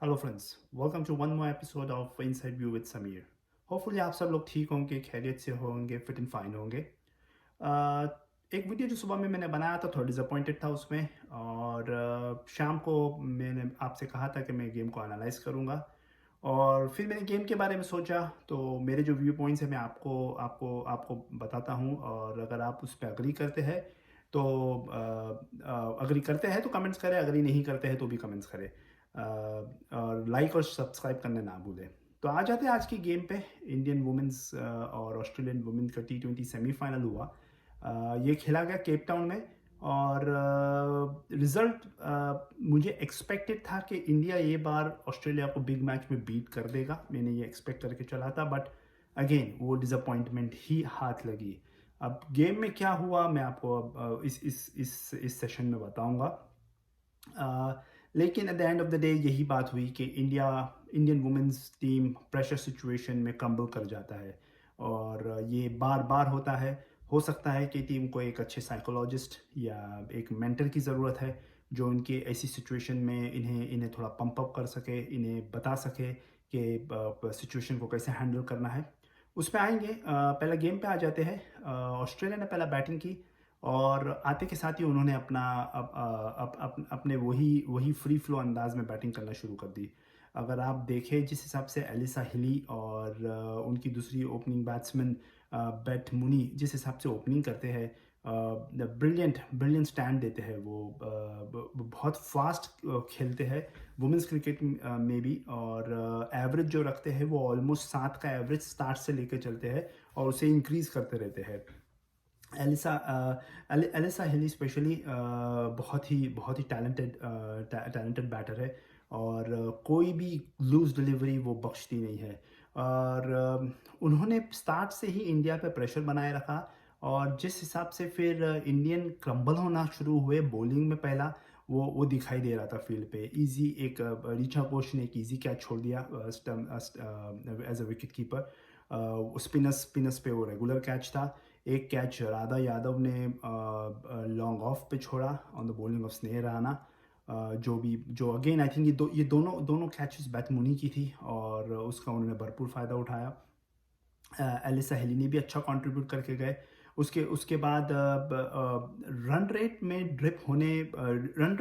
Hello friends, welcome to one more episode of inside view with Sameer. Hopefully आप सब लोग ठीक होंगे, खैरियत से होंगे, फिट एंड फाइन होंगे। अ, एक वीडियो जो सुबह में मैंने बनाया था, थोड़ा डिसअपॉइंटेड था उसमें। और शाम को मैंने आपसे कहा था कि मैं गेम को एनालाइज करूँगा। और फिर मैंने गेम के बारे में सोचा, तो मेरे जो व्यू पॉइंट्स हैं मैं आपको आपको आपको बताता हूँ। और अगर आप उस पर अग्री करते हैं तो अग्री करते हैं तो कमेंट्स करें, अग्री नहीं करते हैं तो भी कमेंट्स करें। और लाइक और सब्सक्राइब करने ना भूलें। तो आ जाते हैं आज की गेम पे। इंडियन वुमेंस और ऑस्ट्रेलियन वुमेन का T20 सेमीफाइनल हुआ। ये खेला गया केप टाउन में। और रिजल्ट मुझे एक्सपेक्टेड था कि इंडिया ये बार ऑस्ट्रेलिया को बिग मैच में बीट कर देगा। मैंने ये एक्सपेक्ट करके चला था, बट अगेन वो डिसअपॉइंटमेंट ही हाथ लगी। अब गेम में क्या हुआ मैं आपको अब इस सेशन में बताऊंगा। लेकिन at the end of the day यही बात हुई कि Indian women's team pressure situation में कंबल कर जाता है। और ये बार बार होता है। हो सकता है कि टीम को एक अच्छे साइकोलॉजिस्ट या एक मेंटर की ज़रूरत है, जो इनके ऐसी सिचुएशन में इन्हें इन्हें थोड़ा पंप अप कर सके, इन्हें बता सके कि सिचुएशन को कैसे हैंडल करना है। उस पे आएंगे। पहले गेम पे आ जाते हैं। ऑस्ट्रेलिया ने पहला बैटिंग की। और आते के साथ ही उन्होंने अपना अपने वही वही फ्री फ्लो अंदाज में बैटिंग करना शुरू कर दी। अगर आप देखें जिस हिसाब से एलिसा हिली और उनकी दूसरी ओपनिंग बैट्समैन बैट मुनी जिस हिसाब से ओपनिंग करते हैं, ब्रिलियंट ब्रिलियंट स्टैंड देते हैं। वो बहुत फास्ट खेलते हैं वुमेंस क्रिकेट में भी। और एवरेज जो रखते हैं वो ऑलमोस्ट 7 का एवरेज स्टार्ट से लेकर चलते हैं और उसे इंक्रीज करते रहते हैं। एलिसा हिली स्पेशली बहुत ही टैलेंटेड बैटर है। और कोई भी लूज डिलीवरी वो बख्शती नहीं है। और उन्होंने स्टार्ट से ही इंडिया पे प्रेशर बनाए रखा। और जिस हिसाब से फिर इंडियन क्रम्बल होना शुरू हुए बॉलिंग में, पहला वो दिखाई दे रहा था फील्ड पे। इजी एक रीचा कोच ने एक इजी कैच छोड़ दिया as a wicket keeper. Spinners spinners पे वो रेगुलर कैच था। एक कैच राधा यादव ने लॉन्ग ऑफ पे छोड़ा ऑन द बॉलिंग ऑफ स्नेह राणा। जो अगेन आई थिंक ये दोनों दोनों कैचेस बैट मुनी की थी और उसका उन्होंने भरपूर फ़ायदा उठाया। एलिसा हेली ने भी अच्छा कंट्रीब्यूट करके गए। उसके उसके बाद रन रेट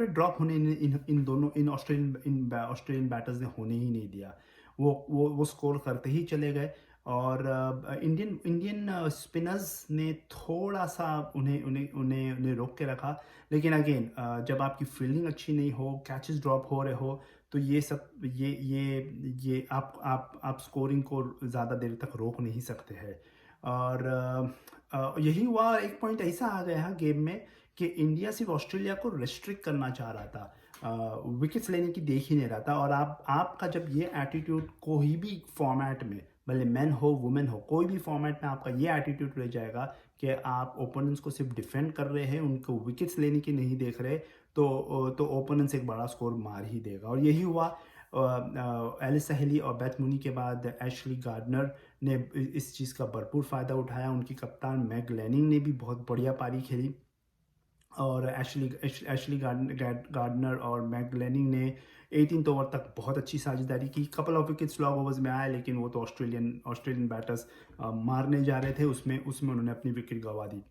ड्रॉप होने इन दोनों इन ऑस्ट्रेलियन बैटर्स ने होने ही नहीं दिया। वो स्कोर करते ही चले गए। और इंडियन इंडियन स्पिनर्स ने थोड़ा सा उन्हें उन्हें उन्हें उन्हें रोक के रखा। लेकिन अगेन जब आपकी फील्डिंग अच्छी नहीं हो, कैचेस ड्रॉप हो रहे हो, तो ये सब ये आप स्कोरिंग को ज़्यादा देर तक रोक नहीं सकते हैं। और यही हुआ। एक पॉइंट ऐसा आ गया गेम में कि इंडिया सिर्फ ऑस्ट्रेलिया को रिस्ट्रिक्ट करना चाह रहा था, विकेट्स लेने की देख ही नहीं रहा था। और आपका जब ये एटीट्यूड कोई भी फॉर्मेट में, भले मैन हो वुमेन हो, कोई भी फॉर्मेट में आपका ये एटीट्यूड रह जाएगा कि आप ओपोनेंट्स को सिर्फ डिफेंड कर रहे हैं, उनको विकेट्स लेने की नहीं देख रहे, तो ओपोनेंट्स एक बड़ा स्कोर मार ही देगा। और यही हुआ। एलिसा हेली और बेथ मुनी के बाद एशली गार्डनर ने इस चीज़ का भरपूर फ़ायदा उठाया। उनकी कप्तान मैग लैनिंग ने भी बहुत बढ़िया पारी खेली। और एशली गार्डनर और मैग लैनिंग ने 18th ओवर तक बहुत अच्छी साझेदारी की। Couple of wickets long overs में आए, लेकिन वो तो ऑस्ट्रेलियन बैटर्स मारने जा रहे थे, उसमें उसमें उन्होंने अपनी विकेट गंवा दी।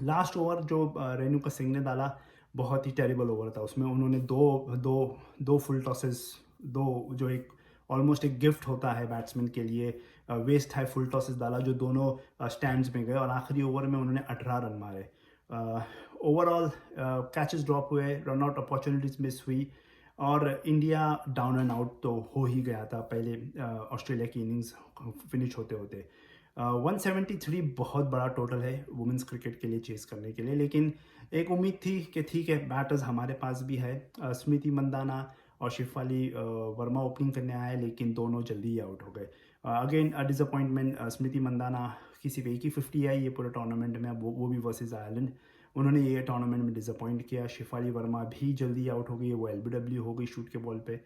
लास्ट ओवर जो रेणुका सिंह ने डाला, बहुत ही टेरिबल ओवर था। उसमें उन्होंने दो दो दो फुल टॉसेस, दो जो एक ऑलमोस्ट एक गिफ्ट होता है बैट्समैन के लिए, वेस्ट है फुल टॉसेस डाला जो दोनों स्टैंड्स में गए। और आखिरी ओवर में उन्होंने 18 रन मारे। ओवरऑल कैचेस ड्रॉप हुए, रन आउट अपॉर्चुनिटीज मिस हुई। और इंडिया डाउन एंड आउट तो हो ही गया था पहले ऑस्ट्रेलिया की इनिंग्स फिनिश होते होते। 173 बहुत बड़ा टोटल है वुमेंस क्रिकेट के लिए चेस करने के लिए। लेकिन एक उम्मीद थी कि ठीक है, बैटर्स हमारे पास भी है। स्मृति मंदाना और शिफाली वर्मा ओपनिंग करने आए, लेकिन दोनों जल्दी ही आउट हो गए। Again disappointment. स्मृति मंदाना की सिर्फ एक ही 50 आई ये पूरे टूर्नामेंट में, वो भी वर्सेस आयरलैंड। उन्होंने ये टूर्नामेंट में डिसअपॉइंट किया। शिफाली वर्मा भी जल्दी आउट हो गई, वो LBW हो गई शूट के बॉल पे।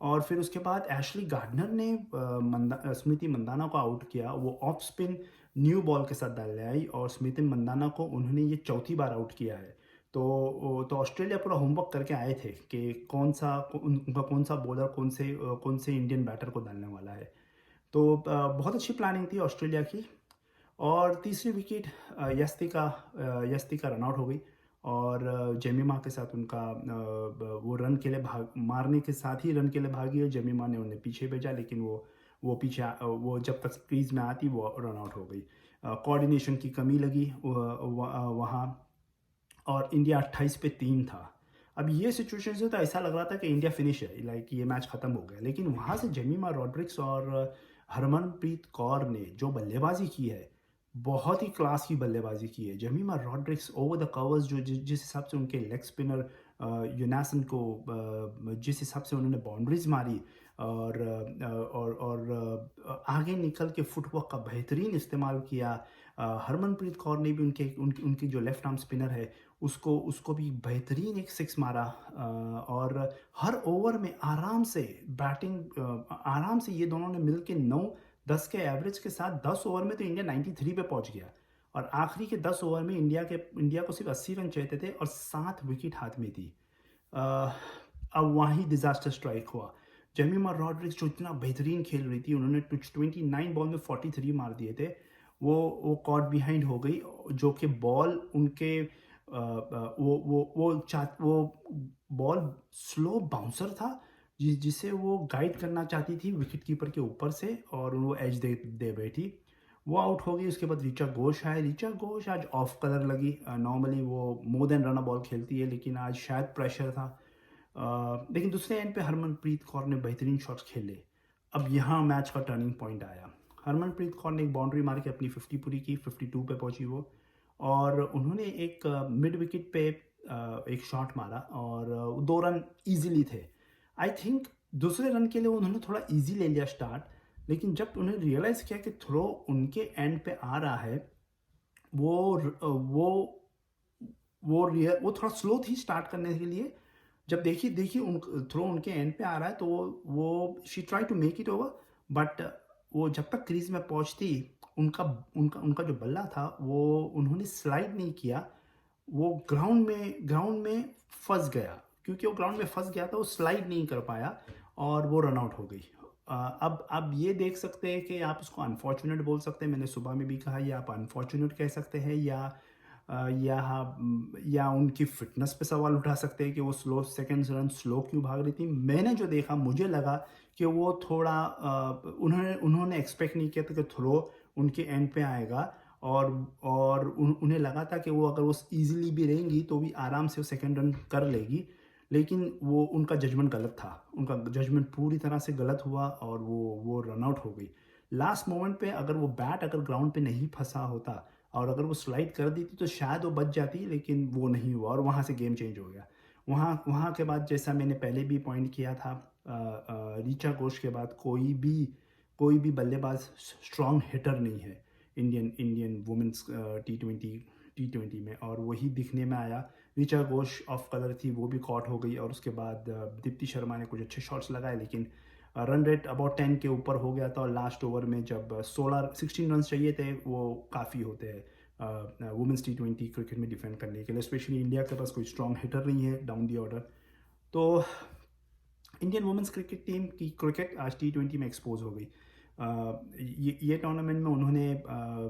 और फिर उसके बाद एशली गार्डनर ने स्मृति मंदाना को आउट किया। वो ऑफ स्पिन न्यू बॉल के साथ डालने आई और स्मृति मंदाना को उन्होंने ये चौथी बार आउट किया है। तो ऑस्ट्रेलिया पूरा होमवर्क करके आए थे कि उनका कौन सा बॉलर कौन से इंडियन बैटर को डालने वाला है। तो बहुत अच्छी प्लानिंग थी ऑस्ट्रेलिया की। और तीसरी विकेट यस्ती का रन आउट हो गई। और जेमिमा के साथ उनका वो रन के लिए भाग मारने के साथ ही रन के लिए भागी और जेमिमा ने उन्हें पीछे भेजा, लेकिन वो जब तक क्रीज में आती वो रन आउट हो गई। कोऑर्डिनेशन की कमी लगी वहाँ। और इंडिया 28 पे 3 था। अब ये सिचुएशन से तो ऐसा लग रहा था कि इंडिया फिनिश है, लाइक ये मैच ख़त्म हो गया, लेकिन वहाँ से जेमिमा रॉड्रिक्स और हरमनप्रीत कौर ने जो बल्लेबाजी की है, बहुत ही क्लास की बल्लेबाजी की है। Jemimah Rodrigues over the covers जो जिस हिसाब से उनके लेग स्पिनर यूनासन को जिस हिसाब से उन्होंने बाउंड्रीज मारी और आगे निकल के फुटवर्क का बेहतरीन इस्तेमाल किया। हरमनप्रीत कौर ने भी उनकी जो लेफ्ट आर्म स्पिनर है उसको भी बेहतरीन एक सिक्स मारा। और हर ओवर में आराम से ये दोनों ने मिल के 9-10 के एवरेज के साथ 10 ओवर में तो इंडिया 93 पे पहुंच गया। और आखिरी के 10 ओवर में इंडिया को सिर्फ 80 रन चाहिए थे और 7 विकेट हाथ में थी। अब वहीं डिजास्टर स्ट्राइक हुआ। जेमिमा रॉड्रिक्स जो इतना बेहतरीन खेल रही थी, उन्होंने 29 बॉल में 43 मार दिए थे। वो कॉट बिहाइंड हो गई, जो कि बॉल उनके वो बॉल स्लो बाउंसर था जिसे वो गाइड करना चाहती थी विकेट कीपर के ऊपर से, और वो एज दे बैठी। वो आउट हो गई। उसके बाद ऋचा घोष आए। ऋचा घोष आज ऑफ कलर लगी। नॉर्मली वो मोर देन रन बॉल खेलती है, लेकिन आज शायद प्रेशर था। लेकिन दूसरे एंड पे हरमनप्रीत कौर ने बेहतरीन शॉट्स खेले। अब यहाँ मैच का टर्निंग पॉइंट आया। हरमनप्रीत कौर ने एक बाउंड्री मार के अपनी 50 पूरी की, 52 पे पहुंची वो। और उन्होंने एक मिड विकेट पे एक शॉट मारा और 2 रन इजीली थे। आई थिंक दूसरे रन के लिए उन्होंने थोड़ा इजी ले लिया स्टार्ट, लेकिन जब उन्हें रियलाइज़ किया कि थ्रो उनके एंड पे आ रहा है, वो वो थोड़ा स्लो थी स्टार्ट करने के लिए। जब देखी थ्रो उनके एंड पे आ रहा है, तो वो she try to make it over, but वो जब तक क्रीज में पहुंचती उनका उनका उनका जो बल्ला था वो उन्होंने स्लाइड नहीं किया। वो ग्राउंड में फंस गया। क्योंकि वो ग्राउंड में फंस गया था, वो स्लाइड नहीं कर पाया और वो रन आउट हो गई। अब ये देख सकते हैं कि आप उसको अनफॉर्चुनेट बोल सकते हैं। मैंने सुबह में भी कहा, या आप अनफॉर्चुनेट कह सकते हैं, या उनकी फिटनेस पे सवाल उठा सकते हैं कि वो सेकंड रन स्लो क्यों भाग रही थी। मैंने जो देखा, मुझे लगा कि वो थोड़ा उन्होंने एक्सपेक्ट नहीं किया था कि थ्रो उनके एंड पे आएगा। और उन्हें लगा था कि वो अगर वो इजीली भी रहेंगी तो भी आराम से वो सेकंड रन कर लेगी। लेकिन वो उनका जजमेंट गलत था। उनका जजमेंट पूरी तरह से गलत हुआ और वो रन आउट हो गई। लास्ट मोमेंट पे अगर अगर ग्राउंड पे नहीं फंसा होता और अगर वो स्लाइड कर दी थी तो शायद वो बच जाती, लेकिन वो नहीं हुआ और वहाँ से गेम चेंज हो गया। वहाँ के बाद, जैसा मैंने पहले भी पॉइंट किया था, ऋचा घोष के बाद कोई भी बल्लेबाज स्ट्रॉन्ग हिटर नहीं है इंडियन वुमेंस टी20 में, और वही दिखने में आया। ऋचा घोष ऑफ कलर थी, वो भी कॉट हो गई। और उसके बाद दीप्ति शर्मा ने कुछ अच्छे शॉट्स लगाए, लेकिन रन रेट अबाउट 10 के ऊपर हो गया था। और लास्ट ओवर में जब 16 रन चाहिए थे, वो काफ़ी होते हैं वुमेंस टी20 क्रिकेट में डिफेंड करने के लिए। स्पेशली इंडिया के पास कोई स्ट्रॉन्ग हिटर नहीं है डाउन दी ऑर्डर। तो इंडियन वुमेंस क्रिकेट टीम की क्रिकेट आज टी20 में एक्सपोज हो गई। ये टूर्नामेंट में उन्होंने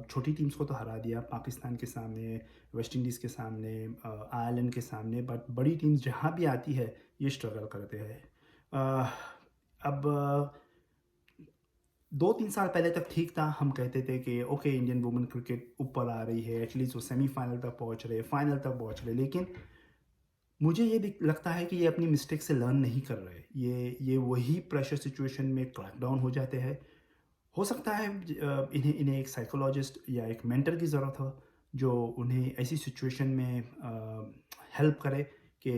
छोटी टीम्स को तो हरा दिया, पाकिस्तान के सामने, वेस्ट इंडीज़ के सामने, आयरलैंड के सामने, बट बड़ी टीम्स जहाँ भी आती है ये स्ट्रगल करते हैं। अब 2-3 साल पहले तक ठीक था। हम कहते थे कि ओके, इंडियन वुमेन क्रिकेट ऊपर आ रही है, एटलीस्ट वो सेमीफाइनल तक पहुँच रहे, फाइनल तक पहुँच रहे। लेकिन मुझे ये लगता है कि ये अपनी मिस्टेक से लर्न नहीं कर रहे। ये वही प्रेशर सिचुएशन में क्रैकडाउन हो जाते हैं। हो सकता है इन्हें एक साइकोलॉजिस्ट या एक मेंटर की ज़रूरत हो, जो उन्हें ऐसी सिचुएशन में हेल्प करे कि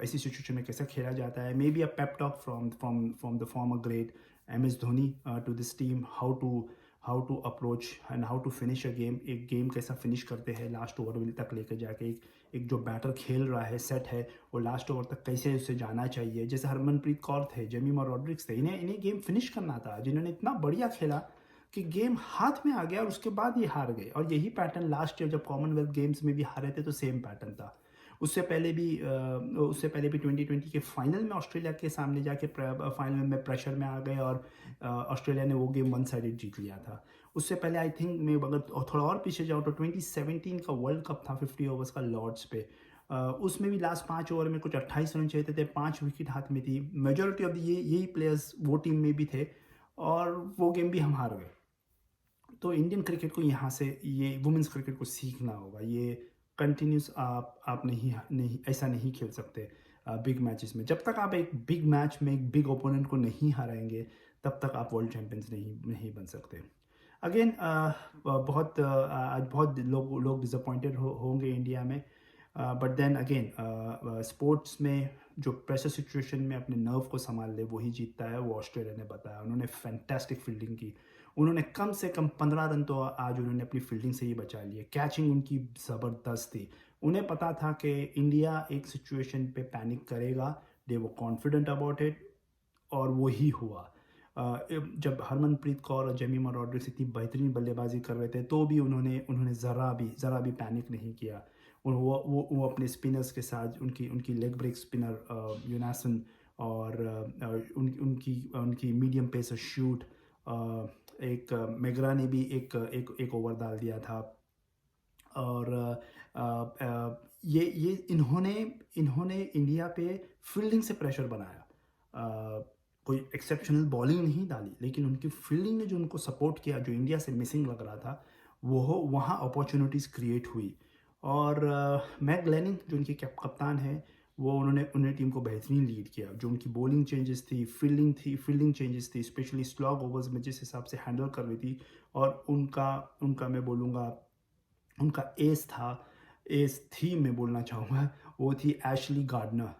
ऐसी सिचुएशन में कैसे खेला जाता है। Maybe a pep talk from the former great MS Dhoni to this team, how to approach and how to finish a game. एक गेम कैसा फिनिश करते हैं लास्ट ओवर तक लेकर जाके। एक जो बैटर खेल रहा है, सेट है, और लास्ट ओवर तक कैसे उसे जाना चाहिए। जैसे हरमनप्रीत कौर थे, जेमिमा रॉड्रिक्स थे, इन्हें गेम फिनिश करना था, जिन्होंने इतना बढ़िया खेला कि गेम हाथ में आ गया और उसके बाद ये हार गए। और यही पैटर्न लास्ट ईयर जब कॉमनवेल्थ गेम्स में भी हारे थे तो सेम पैटर्न था। उससे पहले भी 2020 के फाइनल में ऑस्ट्रेलिया के सामने जाके फाइनल में प्रेशर में आ गए और ऑस्ट्रेलिया ने वो गेम वन साइडेड जीत लिया था। उससे पहले आई थिंक मैं अगर थोड़ा और पीछे जाऊँ तो 2017 का वर्ल्ड कप था 50 ओवर्स का लॉर्ड्स पे। उसमें भी लास्ट 5 ओवर में कुछ 28 रन चाहिए थे, 5 विकेट हाथ में थी। मेजॉरिटी ऑफ ये यही प्लेयर्स वो टीम में भी थे और वो गेम भी हम हार गए। तो इंडियन क्रिकेट को यहाँ से ये वुमेंस क्रिकेट को सीखना होगा। ये कंटिन्यूस आप नहीं ऐसा नहीं खेल सकते बिग मैचेस में। जब तक आप एक बिग मैच में एक बिग ओपोनेंट को नहीं हराएंगे तब तक आप वर्ल्ड चैंपियंस नहीं बन सकते। अगेन आज बहुत लोग डिसअपॉइंटेड होंगे इंडिया में, बट देन अगेन स्पोर्ट्स में जो प्रेशर सिचुएशन में अपने नर्व को संभाल ले वही जीतता है। वो ऑस्ट्रेलिया ने बताया, उन्होंने फैंटास्टिक फील्डिंग की। उन्होंने कम से कम 15 रन तो आज उन्होंने अपनी फील्डिंग से ही बचा लिए। कैचिंग उनकी ज़बरदस्त थी। उन्हें पता था कि इंडिया एक सिचुएशन पे पैनिक करेगा, दे वो कॉन्फिडेंट अबाउट इट और वो ही हुआ। जब हरमनप्रीत कौर और जेमिमा रॉड्रिक्स इतनी बेहतरीन बल्लेबाजी कर रहे थे तो भी उन्होंने ज़रा भी पैनिक नहीं किया। वो अपने स्पिनर्स के साथ उनकी लेग ब्रेक स्पिनर यूनासन और उनकी मीडियम पेसर शूट, एक मेगरा ने भी एक ओवर डाल दिया था। और ये इन्होंने इंडिया पे फील्डिंग से प्रेशर बनाया। कोई एक्सेप्शनल बॉलिंग नहीं डाली लेकिन उनकी फील्डिंग ने जो उनको सपोर्ट किया, जो इंडिया से मिसिंग लग रहा था, वो वहाँ अपॉर्चुनिटीज़ क्रिएट हुई। और मैक ग्लेनिंग जो उनके कप्तान है, वो उन्होंने टीम को बेहतरीन लीड किया। जो उनकी बॉलिंग चेंजेस थी, फील्डिंग चेंजेस थी, स्पेशली स्लॉग ओवर्स में जिस हिसाब से हैंडल कर रही थी। और उनका मैं बोलूँगा उनका एस थी मैं बोलना चाहूँगा, वो थी एशली गार्डनर।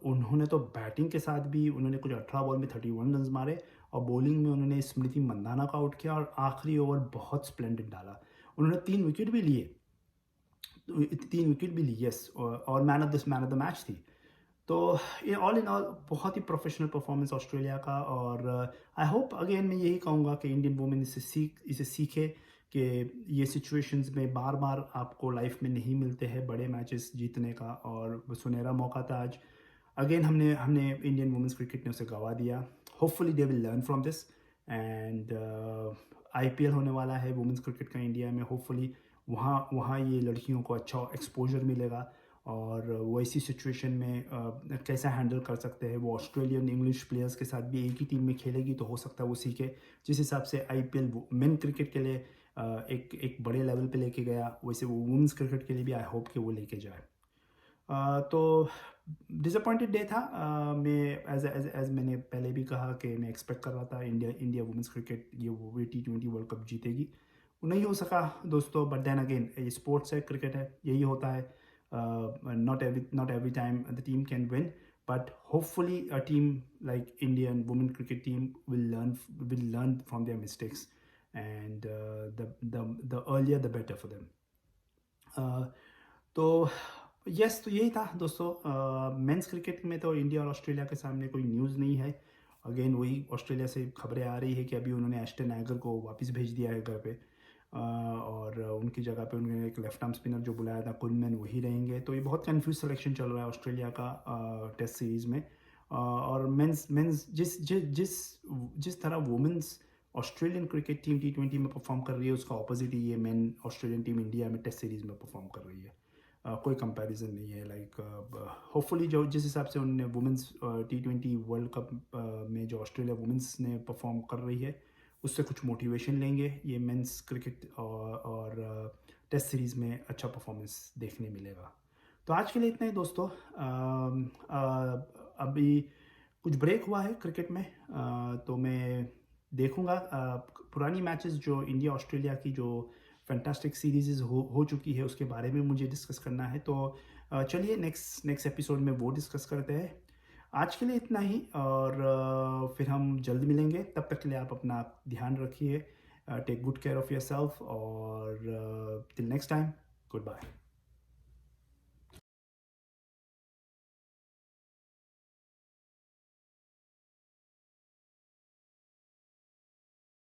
उन्होंने तो बैटिंग के साथ भी उन्होंने कुछ 18 बॉल में 31 रन मारे और बॉलिंग में उन्होंने स्मृति मंदाना को आउट किया और आखिरी ओवर बहुत स्प्लेंडेड डाला। उन्होंने 3 विकेट भी लिए, यस, और मैन ऑफ द मैच थी। तो ये ऑल इन ऑल बहुत ही प्रोफेशनल परफॉर्मेंस ऑस्ट्रेलिया का। और आई होप अगेन मैं यही कहूँगा कि इंडियन वुमेन इसे सीखे कि ये सिचुएशंस में बार बार आपको लाइफ में नहीं मिलते हैं बड़े मैचेस जीतने का, और सुनहरा मौका था आज। अगेन हमने इंडियन वुमेंस क्रिकेट ने उसे गवा दिया। Hopefully they will learn from this and IPL होने वाला है वुमेंस क्रिकेट का इंडिया में। होपफुली वहाँ ये लड़कियों को अच्छा एक्सपोजर मिलेगा और वो ऐसी सिचुएशन में कैसा हैंडल कर सकते हैं। वो ऑस्ट्रेलियन इंग्लिश प्लेयर्स के साथ भी एक ही टीम में खेलेगी तो हो सकता है वो सीखे। जिस हिसाब से IPL मेन क्रिकेट के लिए एक बड़े लेवल पे लेके गया, वैसे वो वुमेंस क्रिकेट के लिए भी आई होप कि वो लेके जाए। तो डिसअपॉइंटेड डे था। मैं एज मैंने पहले भी कहा कि मैं एक्सपेक्ट कर रहा था इंडिया वुमेंस क्रिकेट ये T20 वर्ल्ड कप जीतेगी। वो नहीं हो सका दोस्तों, बट देन अगेन ये स्पोर्ट्स है, क्रिकेट है, यही होता है। not every time the team can win, but hopefully a team like Indian women cricket team will learn from their mistakes, and the earlier the better for them. तो yes, तो यही था दोस्तों। मेंस क्रिकेट में तो India और Australia के सामने कोई न्यूज़ नहीं है। अगेन वही ऑस्ट्रेलिया से खबरें आ रही है कि अभी उन्होंने एस्टन एगर को वापस भेज दिया है घर पे, और उनकी जगह पे उन्होंने एक लेफ्ट आर्म स्पिनर जो बुलाया था कुनमैन, वही रहेंगे। तो ये बहुत कंफ्यूज सिलेक्शन चल रहा है ऑस्ट्रेलिया का टेस्ट सीरीज़ में। और मेंस जिस तरह women's Australian cricket team T20 में परफॉर्म कर रही है, उसका ऑपोजिट ही ये मेन ऑस्ट्रेलियन टीम इंडिया में टेस्ट सीरीज़ में परफॉर्म कर रही है। कोई कंपैरिजन नहीं है। लाइक होपफुली जो जिस हिसाब से उन्होंने वुमेंस T20 वर्ल्ड कप में जो ऑस्ट्रेलिया वुमेंस ने परफॉर्म कर रही है, उससे कुछ मोटिवेशन लेंगे। ये मेंस क्रिकेट और टेस्ट सीरीज़ में अच्छा परफॉर्मेंस देखने मिलेगा। तो आज के लिए इतना ही दोस्तों। अभी कुछ ब्रेक हुआ है क्रिकेट में, तो मैं देखूंगा पुरानी मैचेस जो इंडिया ऑस्ट्रेलिया की जो फैंटास्टिक सीरीज़ हो चुकी है उसके बारे में मुझे डिस्कस करना है। तो चलिए नेक्स्ट एपिसोड में वो डिस्कस करते हैं। आज के लिए इतना ही, और फिर हम जल्द मिलेंगे। तब तक के लिए आप अपना ध्यान रखिए। Take good care of yourself, और till next time, good bye.